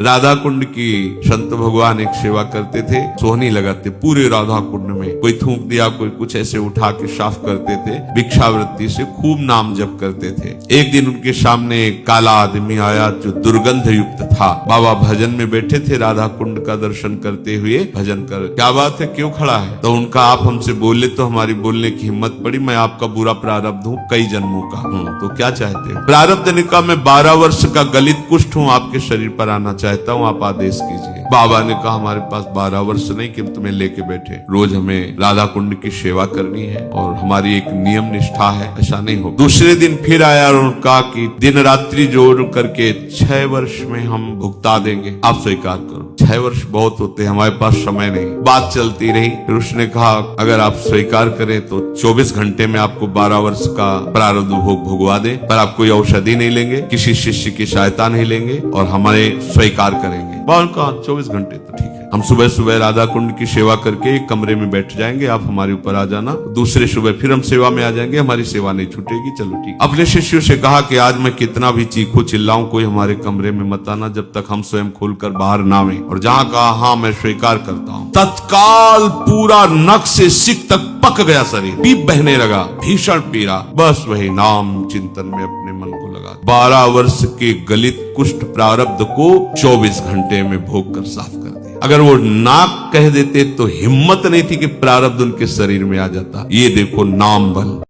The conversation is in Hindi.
राधा कुंड की संत भगवान एक सेवा करते थे, सोहनी लगाते पूरे राधा कुंड में। कोई थूक दिया, कोई कुछ ऐसे उठा के साफ करते थे। भिक्षावृत्ति से खूब नाम जप करते थे। एक दिन उनके सामने एक काला आदमी आया जो दुर्गंध युक्त था। बाबा भजन में बैठे थे, राधा कुंड का दर्शन करते हुए भजन कर। क्या बात है, क्यों खड़ा है? तो उनका आप हमसे बोले तो हमारी बोलने की हिम्मत पड़ी। मैं आपका बुरा प्रारब्ध हूँ, कई जन्मों का हूँ। तो क्या चाहते हो? प्रारब्ध ने कहा, मैं 12 वर्ष का गलित कुष्ठ हूँ, आपके शरीर पर आना चाहता हूँ, आप आदेश कीजिए। बाबा ने कहा, हमारे पास 12 वर्ष नहीं कि तुम्हें लेके बैठे। रोज हमें राधा कुंड की सेवा करनी है और हमारी एक नियम निष्ठा है, ऐसा नहीं हो। दूसरे दिन फिर आया और उन्होंने कहा कि दिन रात्रि जोड़ करके 6 वर्ष में हम भुगता देंगे, आप स्वीकार करो। 6 वर्ष बहुत होते हैं, हमारे पास समय नहीं। बात चलती रही। फिर उसने कहा, अगर आप स्वीकार करें तो 24 घंटे में आपको 12 वर्ष का प्रारब्ध भोग भुगवा दे, पर आप कोई औषधि नहीं लेंगे, किसी शिष्य की सहायता नहीं लेंगे और हमारे स्वीकार करेंगे। कहा 24 घंटे तो ठीक है, हम सुबह सुबह राधा कुंड की सेवा करके एक कमरे में बैठ जाएंगे, आप हमारे ऊपर आ जाना। दूसरे सुबह फिर हम सेवा में आ जाएंगे, हमारी सेवा नहीं छूटेगी। चलो ठीक। अपने शिष्यों से कहा कि आज मैं कितना भी चीखू चिल्लाऊं, कोई हमारे कमरे में मत आना जब तक हम स्वयं खोलकर बाहर ना आवें। और जहां कहा हाँ मैं स्वीकार करता हूं, तत्काल पूरा नख से सिक तक पक गया शरीर, पीप बहने लगा, भीषण पीड़ा। बस वही नाम चिंतन में अपने मन को लगा। 12 वर्ष के गलित कुष्ठ प्रारब्ध को 24 घंटे में भोग कर साफ कर दिया। अगर वो नाक कह देते तो हिम्मत नहीं थी कि प्रारब्ध उनके शरीर में आ जाता। ये देखो नाम बल।